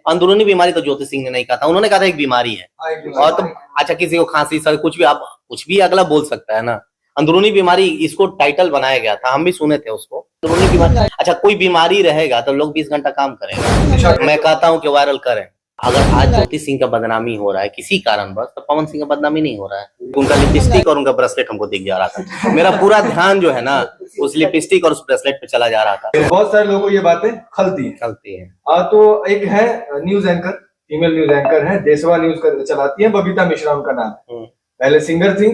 अंदरूनी बीमारी तो ज्योति सिंह ने नहीं कहा था, उन्होंने कहा था एक बीमारी है। और तो अच्छा, किसी को खांसी सर कुछ भी, आप कुछ भी अगला बोल सकता है ना। अंदरूनी बीमारी इसको टाइटल बनाया गया था, हम भी सुने थे उसको। अंदरूनी बीमारी, अच्छा कोई बीमारी रहेगा तो लोग 20 घंटा काम करेंगे। मैं कहता हूँ कि वायरल करें। अगर आज ज्योति सिंह का बदनामी हो रहा है किसी कारणवश, तो पवन सिंह का बदनामी नहीं हो रहा है। उनका लिपस्टिक और उनका ब्रेसलेट हमको दिख जा रहा था, मेरा पूरा ध्यान जो है ना उस लिपस्टिक और उस ब्रेसलेट पे चला जा रहा था। बहुत सारे लोगों को ये बातें खलती है। तो एक है news anchor, female news anchor है, देशवा न्यूज चलाती है, बबीता मिश्रा उनका नाम है। पहले सिंगर थी,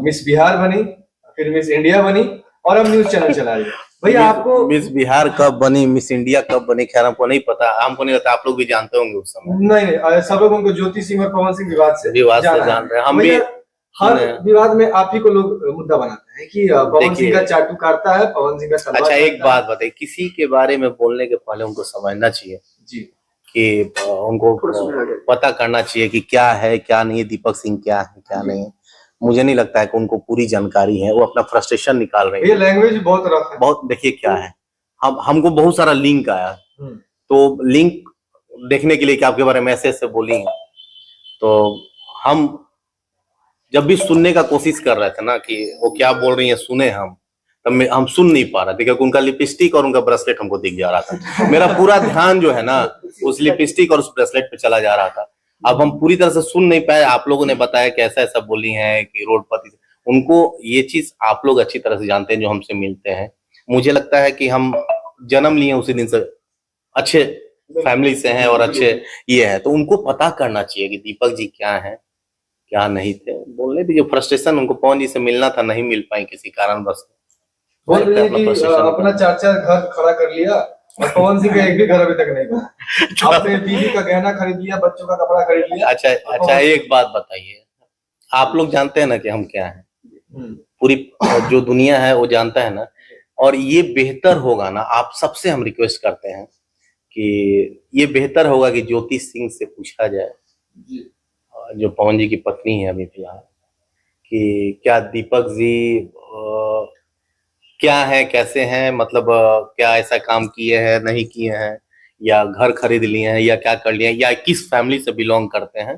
मिस बिहार बनी, फिर मिस इंडिया बनी, और अब न्यूज चैनल चला रही है। भैया आपको मिस बिहार कब बनी, मिस इंडिया कब बनी, खैर हमको नहीं पता, हमको नहीं पता, आप लोग भी जानते होंगे उस समय। नहीं, सब लोग उनको ज्योति सिंह और पवन सिंह विवाद से जान रहे हैं। हम भी हर विवाद में आप ही को लोग मुद्दा बनाते हैं कि पवन सिंह का चाटू काटता है, पवन सिंह का तलवार। अच्छा एक बात बताइए, किसी के बारे में बोलने के पहले उनको समझना चाहिए जी, कि उनको पता करना चाहिए कि क्या है क्या नहीं, दीपक सिंह क्या है क्या नहीं है। मुझे नहीं लगता है कि उनको पूरी जानकारी है, वो अपना फ्रस्ट्रेशन निकाल रहे हैं। ये लैंग्वेज बहुत रफ है। बहुत, देखिए क्या है, हमको बहुत सारा लिंक आया, तो लिंक देखने के लिए कि आपके बारे में ऐसे ऐसे बोली है, तो हम जब भी सुनने का कोशिश कर रहे थे ना कि वो क्या बोल रही है सुने हम, तब हम सुन नहीं पा रहे थे क्योंकि उनका लिपस्टिक और उनका ब्रेसलेट हमको दिख जा रहा था। मेरा पूरा ध्यान जो है ना उस लिपस्टिक और उस ब्रेसलेट पे चला जा रहा था। अब हम पूरी तरह से सुन नहीं पाए। आप लोगों ने बताया कि ऐसा ऐसा बोली है कि रोडपति, उनको ये चीज आप लोग अच्छी तरह से जानते हैं जो हमसे मिलते हैं। मुझे लगता है कि हम जन्म लिए उसी दिन से अच्छे फैमिली से हैं और अच्छे ये है, तो उनको पता करना चाहिए कि दीपक जी क्या है क्या नहीं थे। बोलने दीजिए, फ्रस्ट्रेशन उनको पवन जी से मिलना था, नहीं मिल पाई किसी कारणवश। बोल रही है कि अपना 4-4 घर खड़ा कर लिया और पवन सिंह का एक भी घर अभी तक नहीं बना। आपने बीवी का गहना खरीद लिया, बच्चों का कपड़ा खरीद लिया। अच्छा एक बात बताइए, आप लोग जानते हैं ना कि हम क्या हैं, पूरी जो दुनिया है वो जानता है ना। और ये बेहतर होगा ना, आप सबसे हम रिक्वेस्ट करते हैं कि ये बेहतर होगा कि ज्योति सिंह से पूछा जाए, जो पवन जी की पत्नी है अभी फिलहाल, कि क्या दीपक जी क्या है कैसे हैं, मतलब क्या ऐसा काम किए हैं नहीं किए हैं, या घर खरीद लिए हैं, या क्या कर लिए हैं, या किस फैमिली से बिलोंग करते हैं।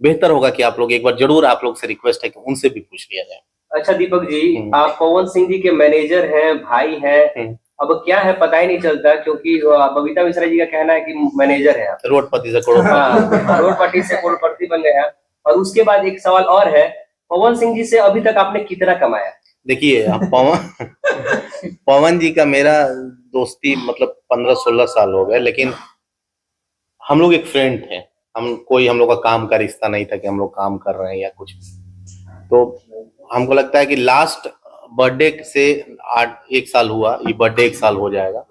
बेहतर होगा कि आप लोग एक बार जरूर, आप लोग से रिक्वेस्ट है कि उनसे भी पूछ लिया जाए। अच्छा दीपक जी, आप पवन सिंह जी के मैनेजर हैं, भाई हैं, अब क्या है पता ही नहीं चलता, क्योंकि बबीता मिश्रा जी का कहना है कि मैनेजर है, रोडपति से रोडपति से करोड़पति बन गए हैं। और उसके बाद एक सवाल और है, पवन सिंह जी से अभी तक आपने कितना कमाया? देखिए पवन जी का मेरा दोस्ती मतलब 15-16 साल हो गए, लेकिन हम लोग एक फ्रेंड थे। हम लोग का काम का रिश्ता नहीं था कि हम लोग काम कर रहे हैं या कुछ। तो हमको लगता है कि लास्ट बर्थडे से 1 साल हुआ, ये बर्थडे 1 साल हो जाएगा।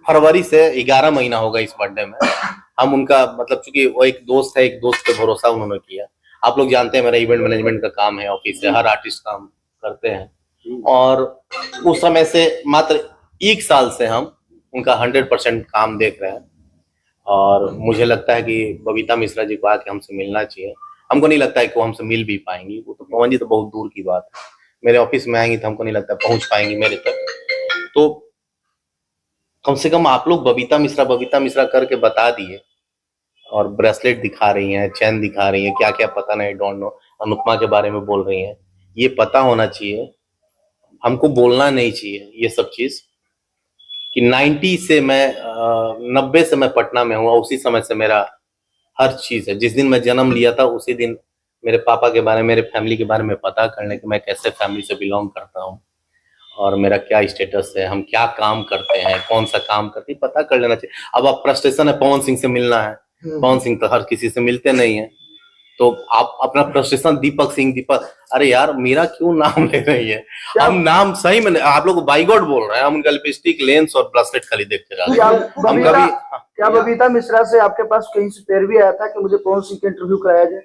फरवरी से 11 महीना होगा इस बर्थडे में। हम उनका मतलब, चूंकि वो एक दोस्त है, एक दोस्त पे भरोसा उन्होंने किया। आप लोग जानते हैं मेरा इवेंट मैनेजमेंट का काम है, ऑफिस से हर आर्टिस्ट काम करते हैं, और उस समय से मात्र 1 साल से हम उनका 100% काम देख रहे हैं। और मुझे लगता है कि बबीता मिश्रा जी को आके हमसे मिलना चाहिए। हमको नहीं लगता है कि वो हमसे मिल भी पाएंगी, वो तो पवन जी तो बहुत दूर की बात है, मेरे ऑफिस में आएंगी तो हमको नहीं लगता पहुंच पाएंगी मेरे तक। तो कम से कम आप लोग बबीता मिश्रा करके बता दिए, और ब्रेसलेट दिखा रही हैं, चैन दिखा रही हैं, क्या क्या पता नहीं, डोंट नो, अनुपमा के बारे में बोल रही हैं, ये पता होना चाहिए। हमको बोलना नहीं चाहिए ये सब चीज कि 90 से मैं पटना में हूँ, उसी समय से मेरा हर चीज है। जिस दिन मैं जन्म लिया था उसी दिन मेरे पापा के बारे में, मेरे फैमिली के बारे में पता करने कि मैं कैसे फैमिली से बिलोंग करता हूँ और मेरा क्या स्टेटस है, हम क्या काम करते हैं, कौन सा काम करते हैं, पता कर लेना चाहिए। अब आप फ्रस्ट्रेशन है पवन सिंह से मिलना है, पवन सिंह तो हर किसी से मिलते नहीं है, तो आप अपना फ्रस्ट्रेशन दीपक, अरे यार मेरा क्यों नाम ले रही है? हम नाम सही में, आप लोग बाई गॉड बोल रहे हैं, हम उनका लिपस्टिक, लेंस और ब्रेसलेट खाली देख के हम कभी। क्या बबीता मिश्रा से आपके पास कहीं से पैरवी आया था कि मुझे पवन सिंह का इंटरव्यू कराया जाए?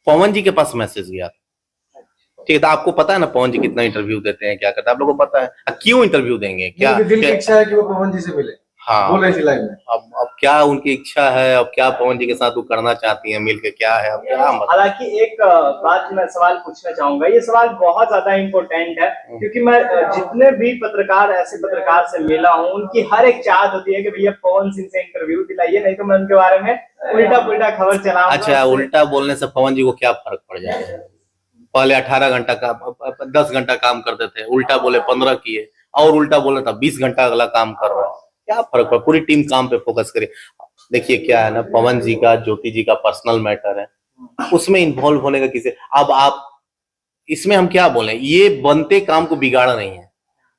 पवन जी के पास मैसेज गया था, ठीक है, तो आपको पता है ना पवन जी कितना इंटरव्यू देते हैं, क्या करते हैं, आप लोगों को पता है। क्यों इंटरव्यू देंगे? क्या दिल की इच्छा है कि वो पवन जी से मिले? हाँ बोल रही थी लाइव में। अब क्या उनकी इच्छा है, अब क्या पवन जी के साथ वो करना चाहती है मिलके, क्या है अब क्या मतलब। हालांकि एक बात मैं सवाल पूछना चाहूंगा, ये सवाल बहुत ज्यादा इम्पोर्टेंट है क्योंकि मैं जितने भी पत्रकार ऐसे पत्रकार से मिला हूँ, उनकी हर एक चाहत होती है कि भैया पवन सिंह से इंटरव्यू दिलाइए, नहीं तो मैं उनके बारे में उल्टा पुल्टा खबर चलाऊंगा। अच्छा, उल्टा बोलने से पवन जी को क्या फर्क पड़ जाएगा? पहले 18 घंटा का 10 घंटा काम करते थे, उल्टा बोले 15 किए, और उल्टा बोले था 20 घंटा अगला काम कर रहा है, क्या फर्क पड़ा? पूरी टीम काम पे फोकस करे। देखिए क्या है ना, पवन जी का, ज्योति जी का पर्सनल मैटर है, उसमें इन्वॉल्व होने का किसी, अब आप इसमें हम क्या बोले, ये बनते काम को बिगाड़ नहीं है।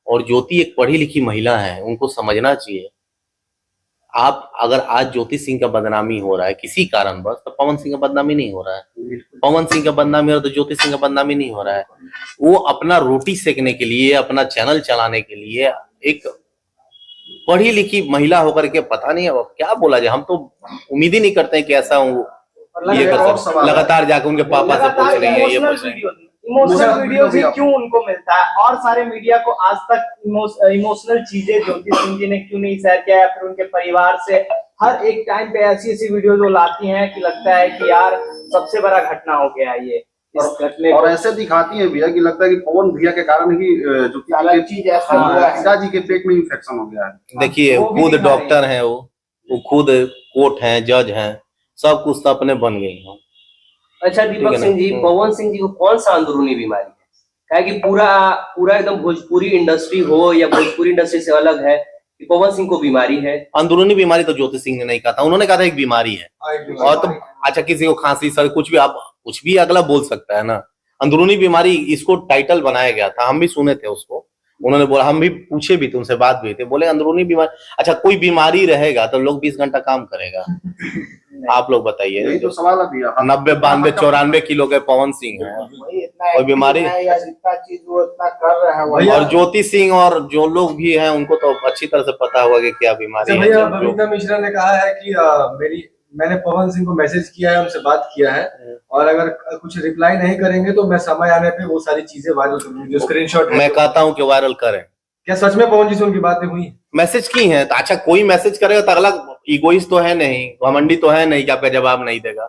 और ज्योति एक पढ़ी लिखी महिला है, उनको समझना चाहिए। आप अगर आज ज्योति सिंह का बदनामी हो रहा है किसी कारणवश, तो पवन सिंह का बदनामी नहीं हो रहा है। पवन सिंह का बदनामी हो रहा है तो ज्योति सिंह का बदनामी नहीं हो रहा है। वो अपना रोटी सेकने के लिए, अपना चैनल चलाने के लिए, एक पढ़ी लिखी महिला होकर के, पता नहीं अब क्या बोला जाए, हम तो उम्मीद ही नहीं करते हैं कि ऐसा ये कर सकते। लगातार जाकर उनके पापा से पूछ रही है, ये पूछ रही है। इमोशनल वीडियो भी क्यों उनको मिलता है, और सारे मीडिया को आज तक इमोशनल चीजें ज्योति सिंह जी ने क्यों नहीं शेयर किया, या फिर उनके परिवार से हर एक टाइम पे ऐसी ऐसी वीडियो जो लाती हैं कि लगता है कि यार सबसे बड़ा घटना हो गया ये इस घटने और ऐसे दिखाती है भैया कि लगता है कि पवन भैया के कारण ही जो चीज ऐसा पिताजी के पेट में इंफेक्शन हो गया है। देखिए खुद डॉक्टर हैं, वो खुद कोर्ट हैं, जज हैं, सब कुछ तो अपने बन गई हैं। अच्छा दीपक सिंह जी, पवन सिंह जी को कौन सा अंदरूनी बीमारी है? क्या कि पूरा एकदम भोजपुरी इंडस्ट्री हो या भोजपुरी इंडस्ट्री से अलग है कि पवन सिंह को बीमारी है? अंदरूनी बीमारी तो ज्योति सिंह ने नहीं कहा था, उन्होंने कहा था एक बीमारी है। और तो अच्छा, किसी को खांसी सर कुछ भी, आप कुछ भी अगला बोल सकता है ना। अंदरूनी बीमारी, इसको टाइटल बनाया गया था, हम भी सुने थे उसको, उन्होंने बोला, हम भी पूछे भी थे, उनसे बात भी थे, बोले अंदरूनी बीमारी। अच्छा, कोई बीमारी रहेगा तो लोग 20 घंटा काम करेगा? आप लोग बताइए। यही तो सवाल है भैया। 90 92 94 किलो के पवन सिंह है, कोई बीमारी? और ज्योति सिंह और जो लोग भी हैं उनको तो अच्छी तरह से पता होगा कि क्या बीमारी भैया है। बबीता मिश्रा ने कहा है कि मैंने पवन सिंह को मैसेज किया है, उनसे बात किया है, और अगर कुछ रिप्लाई नहीं करेंगे तो मैं समय आने पे वो सारी चीजें वायरल करूंगी, जो स्क्रीनशॉट मैं कहता हूं कि वायरल करें। क्या सच में पवन जी से उनकी बातें हुई? मैसेज की हैं तो अच्छा, कोई मैसेज करेगा तो अगला इगोइस्ट तो है नहीं, घमंडी तो है नहीं कि आपका जवाब नहीं देगा।